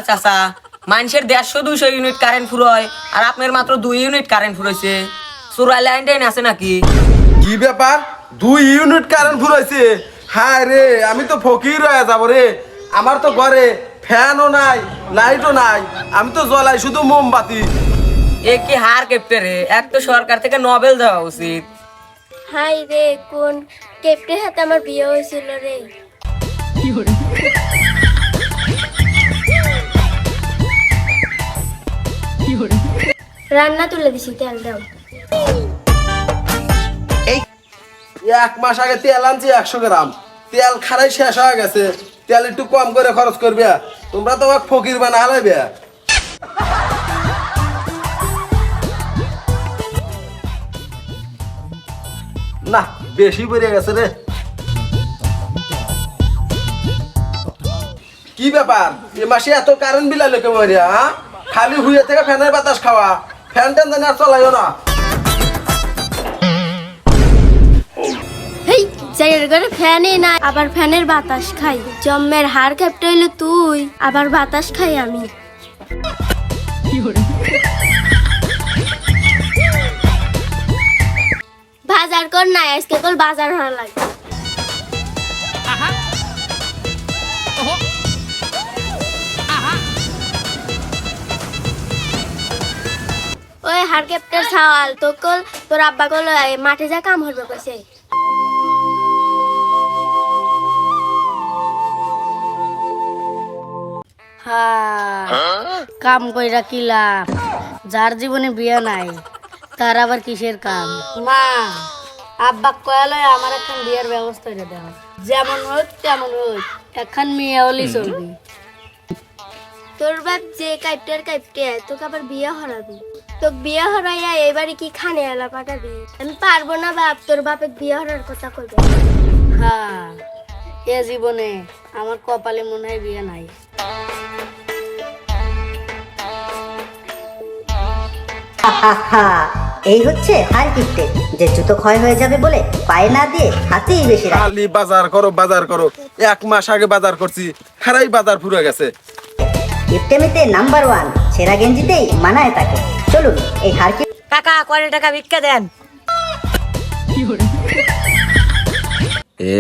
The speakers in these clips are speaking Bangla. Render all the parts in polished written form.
চাচা, মানুষের 150-200 ইউনিট কারেন্ট ফুরোয় আর আপনার মাত্র 2 ইউনিট কারেন্ট ফুরোইছে। চোরা লাইন টাইন আছে নাকি? কি ব্যাপার 2 ইউনিট কারেন্ট ফুরাইছে? হ্যাঁ রে, আমি তো ফকির হয়ে যাব রে। আমার তো ঘরে ফ্যানও নাই, লাইটও নাই, আমি তো জ্বলাই শুধু মোমবাতি। এ কি হার কেপটে রে, এক তো সরকার থেকে নোবেল দেওয়া উচিত। হাই রে, কোন কেপটের হাতে আমার বিয়ে হয়েছিল রে। রান্না তুলে দিছি, তেল দাও। এই 1 মাস আগে তেল আনছি 100 গ্রাম, তেল খারাই শেষ হয়ে গেছে। তেল একটু কম করে খরচ করবে, তোমরা তো এক ফকির বানা হালাইবে। না বেশি বেড়ে গেছে রে। কি ব্যাপার এ মাসে এত কারেন্ট বিল আলো কেমন রে? হ্যাঁ, খালি হুইয়ে থেকে ফ্যানের বাতাস খাওয়া, ফ্যান ট্যান জানি আর চলাইও না। হেই, যাইয়ের ঘরে ফ্যানই নাই, আবার ফ্যানের বাতাস খাই। জম্মের হার কেপটে হইলো তুই, আবার বাতাস খাই আমি। বাজার কর না, আজকে কল বাজার হওয়া লাগে। ওই হার কেপটার ছাওয়াল তো কল, তোর আব্বা কল মাঠে যা কাম হইবে কইছে। কাম কইরা কি লাভ? যার জীবনে বিয়ে নাই তার আবার কিসের কাম? মা, আব্বা কয়ালয় আমার এখন বিয়ের ব্যবস্থা করে দাও। যেমন হোক তেমন হোক, এখন মেয়ে হলেই চলবি। তোর বাপ যে কাইপটার কাইপটে, তোকে আবার বিয়ে হরাবি। তোকে বিয়ে হরাইয়া এবারে কি খানে এলা পাঠাবি? আমি পারবো না বাপ, তোর বাপে বিয়ে হরার কথা কইবে। হ্যাঁ, এ জীবনে আমার কপালে মনে হয় বিয়ে নাই। এই হচ্ছে হার কিপটে, যে জুতো ক্ষয় হয়ে যাবে বলে পায়ে না দিয়ে হাতেই বেশি রাখে। খালি বাজার করো বাজার করো, 1 মাস আগে বাজার করছি, খারাই বাজার পুরো গেছে। কিপটেমিতে নাম্বার 1, ছেঁড়া গেঞ্জিতেই মানায় তাকে। চলুন এই হার কাকা কয় টাকা ভিক্ষা দেন?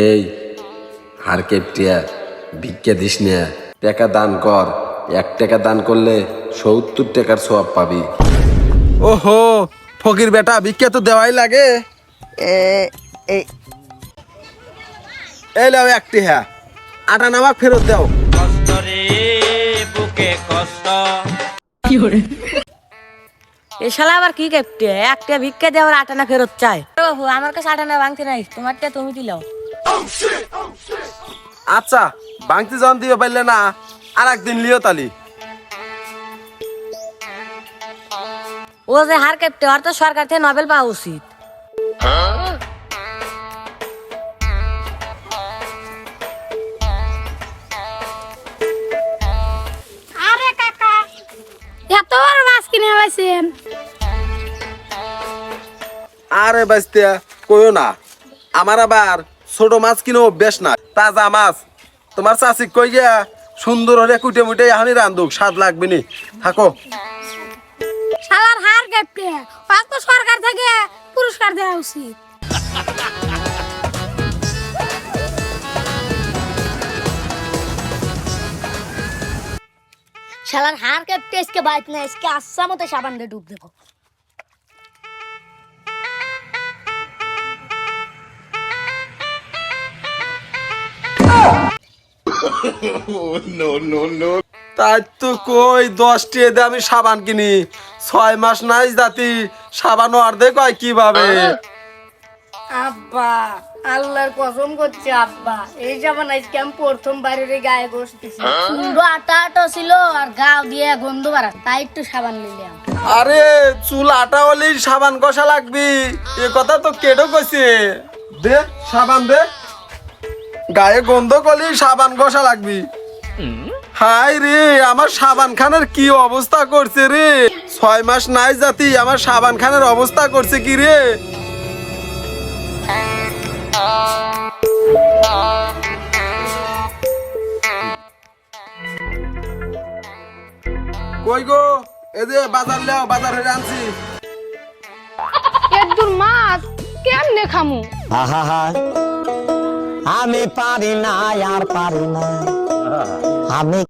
এই হার কেপটিয়া, ভিক্ষা দিস না, টাকা দান কর। 1 টাকা দান করলে 70 টাকার সওয়াব পাবি। ওহো, ফকির বেটা, ভিক্ষা তো দেওয়াই লাগে। এই লাও 1 টাকা, আটা নামাক ফেরত দাও। এ শালা আবার কি কেপটে, একটা ভিক্ষা দেওয়ার আটানা ফেরত চায়? বাবু, আমার কাছে আটানা ভাঙতে নাই, তোমারটা তুমি দিলাও। আচ্ছা, ভাঙতি যখন দিয়ে পারলে না, আর একদিন লিও তালি। ও যে হার কেপটে, ওর তো সরকার থেকে নোবেল পাওয়া উচিত। আরে কাকা, এত বড় মাছ কিনে আইছেন? আরে বাইস্তিয়া কইও না, আমার আবার ছোট মাছ কিনো অভ্যাস না। তাজা মাছ তোমার চাষি কই গিয়া সুন্দর হলে কুটে মুটে এখনই রান্ধুক, স্বাদ লাগবে নি। থাকো। শালার হার কেপটে, ওর তো সরকার থেকে পুরস্কার দেওয়া উচিত। শালার হার কেপটে আজকে বাইক না, আজকে আচ্ছা মতো সাবান দিয়ে ডুব দেবো। তাই তো কই 10 টাকা দিয়ে আমি সাবান কিনি, 6 মাস নাই জাতি সাবান অর্ধেক হয় কিভাবে? আব্বা, আল্লাহর কসম করছে আব্বা, এই যেমন আজকে আমি প্রথম বাইরের গায়ে বসতেছি, পুরো আটা আটা ছিল আর গাও দিয়ে গন্ধ বাড়া, তাই একটু সাবান নিলাম। আরে চুল আটা হলেই সাবান কষা লাগবি, এ কথা তো কেডো কইছে। দে সাবান দে, গায়ে গন্ধ করলেই সাবান কষা লাগবি। হাই রে, আমার সাবান খানের কি অবস্থা করছে রে! 6 মাস নাই জাতি আমার সাবান খানের অবস্থা করছে কি রে! কই গো এই যে বাজার লেও বাজার হয়ে আনছি এর দূর মাছ কেমনে খামু আহা আমি পারি না আর পারি না আমি